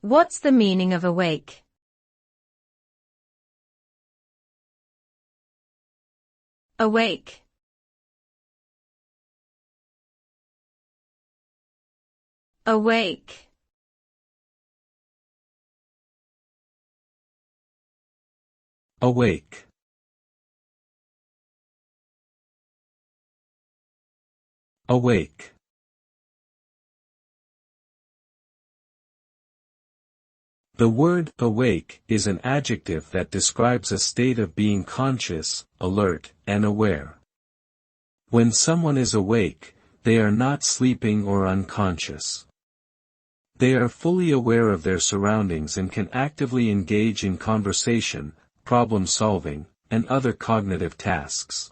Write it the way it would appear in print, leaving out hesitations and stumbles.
What's the meaning of awake? Awake. Awake. Awake. Awake. The word awake is an adjective that describes a state of being conscious, alert, and aware. When someone is awake, they are not sleeping or unconscious. They are fully aware of their surroundings and can actively engage in conversation, problem solving, and other cognitive tasks.